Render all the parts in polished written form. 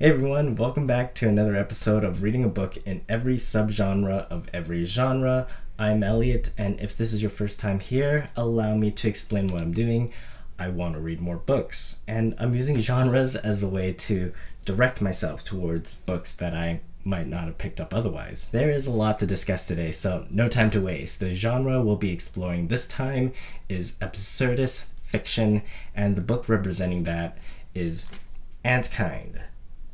Hey everyone, welcome back to another episode of Reading a Book in Every Subgenre of Every Genre. I'm Elliot, and if this is your first time here, allow me to explain what I'm doing. I want to read more books, and I'm using genres as a way to direct myself towards books that I might not have picked up otherwise. There is a lot to discuss today, so no time to waste. The genre we'll be exploring this time is Absurdist Fiction, and the book representing that is Antkind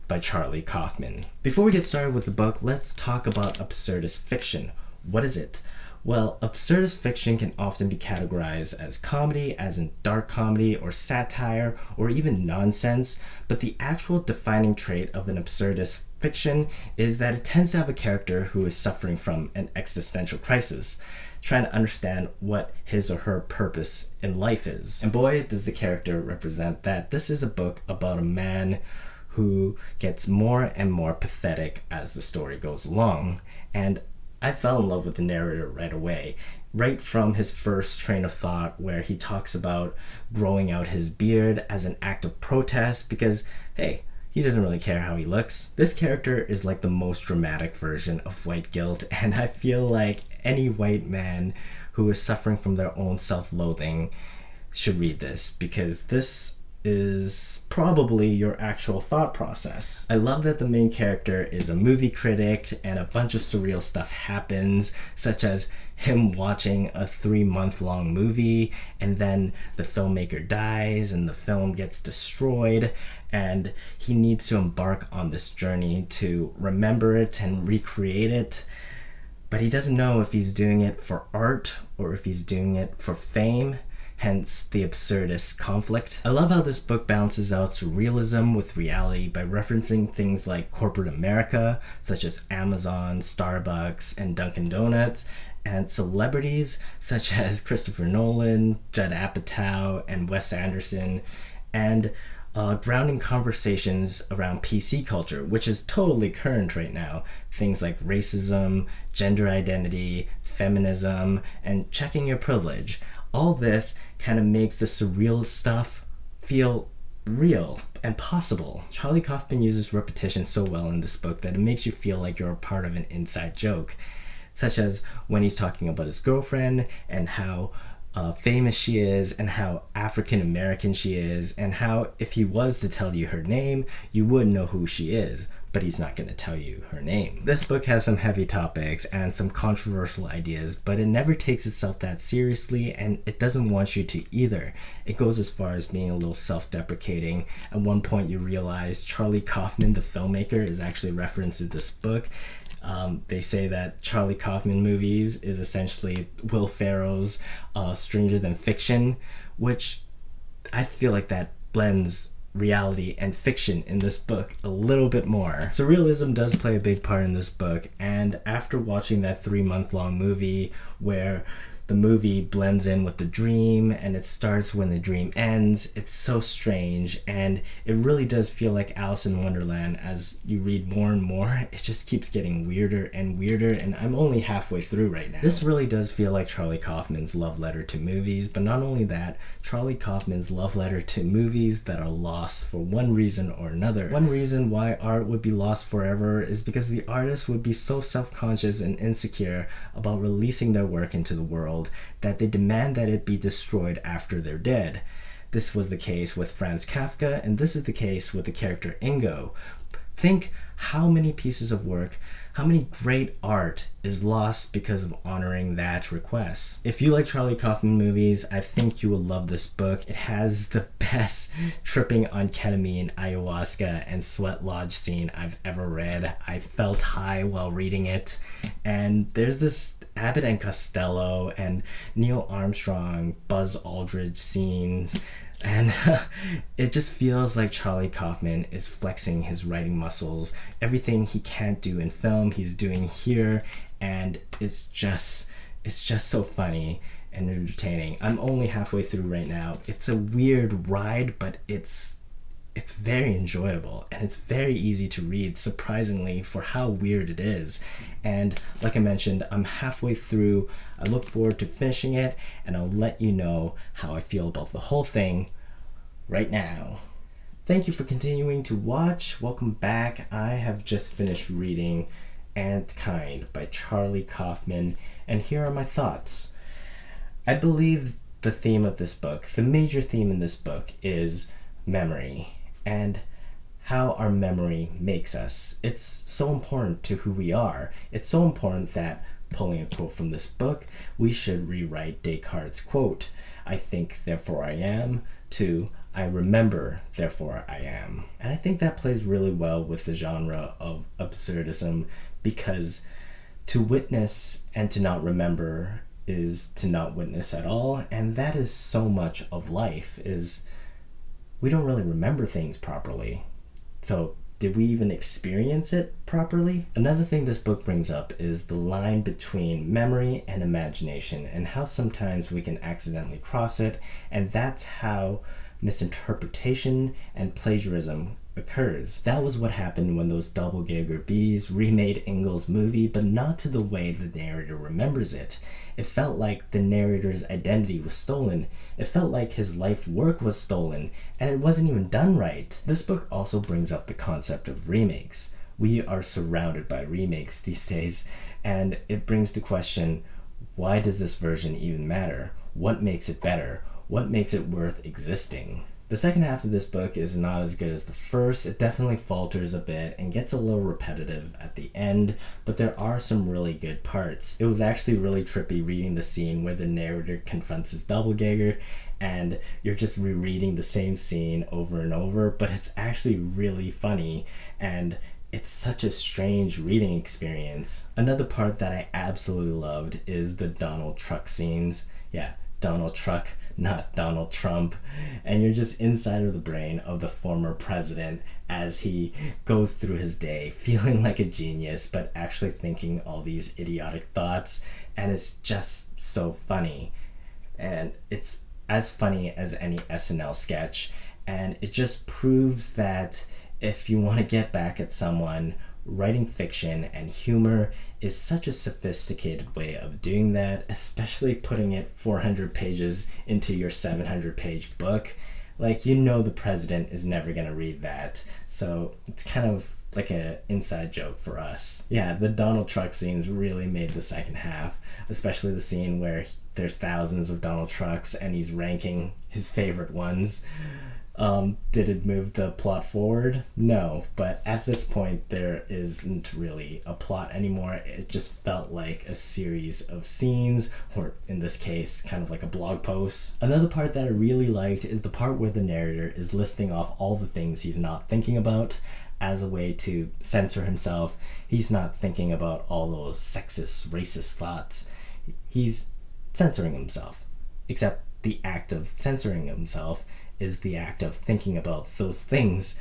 by Charlie Kaufman. Before we get started with the book, let's talk about absurdist fiction. What is it? Well, absurdist fiction can often be categorized as comedy, as in dark comedy or satire, or even nonsense, but the actual defining trait of an absurdist fiction is that it tends to have a character who is suffering from an existential crisis, trying to understand what his or her purpose in life is. And boy, does the character represent that. This is a book about a man who gets more and more pathetic as the story goes along. And I fell in love with the narrator right away, right from his first train of thought where he talks about growing out his beard as an act of protest because, hey, he doesn't really care how he looks. This character is like the most dramatic version of white guilt, and I feel like any white man who is suffering from their own self-loathing should read this, because this is probably your actual thought process. I love that the main character is a movie critic and a bunch of surreal stuff happens, such as him watching a 3-month-long movie and then the filmmaker dies and the film gets destroyed and he needs to embark on this journey to remember it and recreate it. But he doesn't know if he's doing it for art or if he's doing it for fame. Hence the Absurdist Conflict. I love how this book balances out surrealism with reality by referencing things like corporate America, such as Amazon, Starbucks, and Dunkin' Donuts, and celebrities such as Christopher Nolan, Judd Apatow, and Wes Anderson, and grounding conversations around PC culture, which is totally current right now. Things like racism, gender identity, feminism, and checking your privilege. All this kind of makes the surreal stuff feel real and possible. Charlie Kaufman uses repetition so well in this book that it makes you feel like you're a part of an inside joke, such as when he's talking about his girlfriend and how famous she is and how African American she is and how if he was to tell you her name, you would know who she is, but he's not going to tell you her name. This book has some heavy topics and some controversial ideas, but it never takes itself that seriously, and it doesn't want you to either. It goes as far as being a little self-deprecating. At one point you realize Charlie Kaufman, the filmmaker, is actually referenced in this book. They say that Charlie Kaufman movies is essentially Will Ferrell's Stranger Than Fiction, which I feel like that blends reality and fiction in this book a little bit more. Surrealism does play a big part in this book, and after watching that 3-month-long movie where the movie blends in with the dream and it starts when the dream ends, it's so strange, and it really does feel like Alice in Wonderland. As you read more and more, it just keeps getting weirder and weirder, and I'm only halfway through right now. This really does feel like Charlie Kaufman's love letter to movies, but not only that, Charlie Kaufman's love letter to movies that are lost for one reason or another. One reason why art would be lost forever is because the artist would be so self-conscious and insecure about releasing their work into the world that they demand that it be destroyed after they're dead. This was the case with Franz Kafka, and this is the case with the character Ingo. Think how many pieces of work, how many great art is lost because of honoring that request. If you like Charlie Kaufman movies, I think you will love this book. It has the best tripping on ketamine, ayahuasca, and sweat lodge scene I've ever read. I felt high while reading it. And there's this Abbott and Costello and Neil Armstrong, Buzz Aldridge scenes. And it just feels like Charlie Kaufman is flexing his writing muscles. Everything he can't do in film, he's doing here, and it's just so funny and entertaining. I'm only halfway through right now. It's a weird ride, but it's very enjoyable, and it's very easy to read, surprisingly, for how weird it is. And like I mentioned, I'm halfway through. I look forward to finishing it, and I'll let you know how I feel about the whole thing right now. Thank you for continuing to watch. Welcome back. I have just finished reading Antkind by Charlie Kaufman, and here are my thoughts. I believe the theme of this book, the major theme in this book, is memory and how our memory makes us. It's so important to who we are. It's so important that, pulling a quote from this book, we should rewrite Descartes' quote, "I think, therefore I am," to "I remember, therefore I am." And I think that plays really well with the genre of absurdism, because to witness and to not remember is to not witness at all, and that is so much of life, is we don't really remember things properly. So did we even experience it properly? Another thing this book brings up is the line between memory and imagination, and how sometimes we can accidentally cross it, and that's how misinterpretation and plagiarism occurs. That was what happened when those doppelganger bees remade Engel's movie, but not to the way the narrator remembers it. It felt like the narrator's identity was stolen. It felt like his life work was stolen, and it wasn't even done right. This book also brings up the concept of remakes. We are surrounded by remakes these days, and it brings to question, why does this version even matter? What makes it better? What makes it worth existing? The second half of this book is not as good as the first. It definitely falters a bit and gets a little repetitive at the end, but there are some really good parts. It was actually really trippy reading the scene where the narrator confronts his doppelganger, and you're just rereading the same scene over and over, but it's actually really funny, and it's such a strange reading experience. Another part that I absolutely loved is the Donald Truck scenes. Yeah, Donald Truck, not Donald Trump. And you're just inside of the brain of the former president as he goes through his day feeling like a genius, but actually thinking all these idiotic thoughts. And it's just so funny. And it's as funny as any SNL sketch. And it just proves that if you want to get back at someone, writing fiction and humor is such a sophisticated way of doing that, especially putting it 400 pages into your 700-page book. Like, you know the president is never going to read that, so it's kind of like an inside joke for us. Yeah, the Donald Truck scenes really made the second half, especially the scene where there's thousands of Donald Trucks and he's ranking his favorite ones. Did it move the plot forward? No, but at this point there isn't really a plot anymore. It just felt like a series of scenes, or in this case, kind of like a blog post. Another part that I really liked is the part where the narrator is listing off all the things he's not thinking about as a way to censor himself. He's not thinking about all those sexist, racist thoughts. He's censoring himself, except the act of censoring himself is the act of thinking about those things.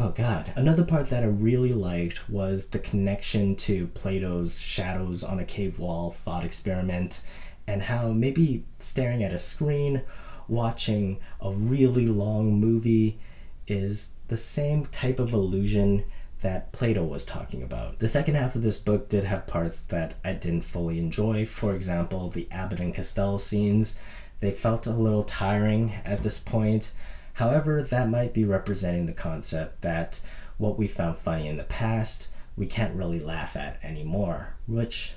Oh God. Another part that I really liked was the connection to Plato's shadows on a cave wall thought experiment, and how maybe staring at a screen, watching a really long movie is the same type of illusion that Plato was talking about. The second half of this book did have parts that I didn't fully enjoy. For example, the Abbott and Costello scenes. They felt a little tiring at this point. However, that might be representing the concept that what we found funny in the past, we can't really laugh at anymore, which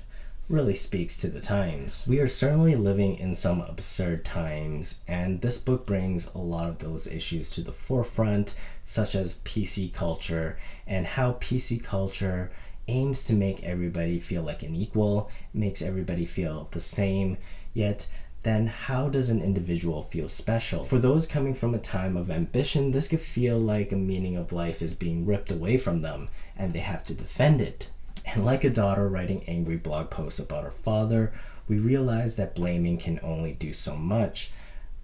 really speaks to the times. We are certainly living in some absurd times, and this book brings a lot of those issues to the forefront, such as PC culture, and how PC culture aims to make everybody feel like an equal, makes everybody feel the same, yet then how does an individual feel special? For those coming from a time of ambition, this could feel like a meaning of life is being ripped away from them, and they have to defend it. And like a daughter writing angry blog posts about her father, we realize that blaming can only do so much.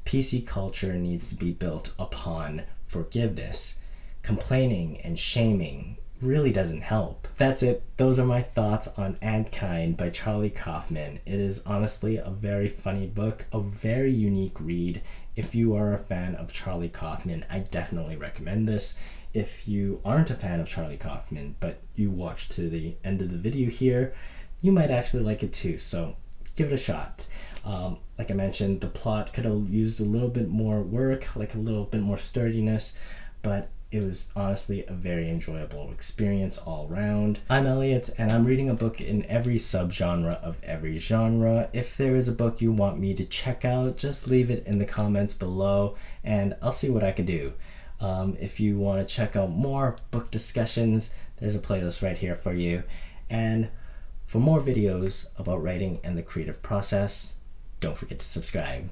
PC culture needs to be built upon forgiveness. Complaining and shaming really doesn't help. That's it. Those are my thoughts on Antkind by Charlie Kaufman. It is honestly a very funny book, a very unique read. If you are a fan of Charlie Kaufman, I definitely recommend this. If you aren't a fan of Charlie Kaufman, but you watched to the end of the video here, you might actually like it too. So give it a shot. Like I mentioned, the plot could have used a little bit more work, like a little bit more sturdiness, but it was honestly a very enjoyable experience all around. I'm Elliot, and I'm reading a book in every subgenre of every genre. If there is a book you want me to check out, just leave it in the comments below, and I'll see what I can do. If you want to check out more book discussions, there's a playlist right here for you. And for more videos about writing and the creative process, don't forget to subscribe.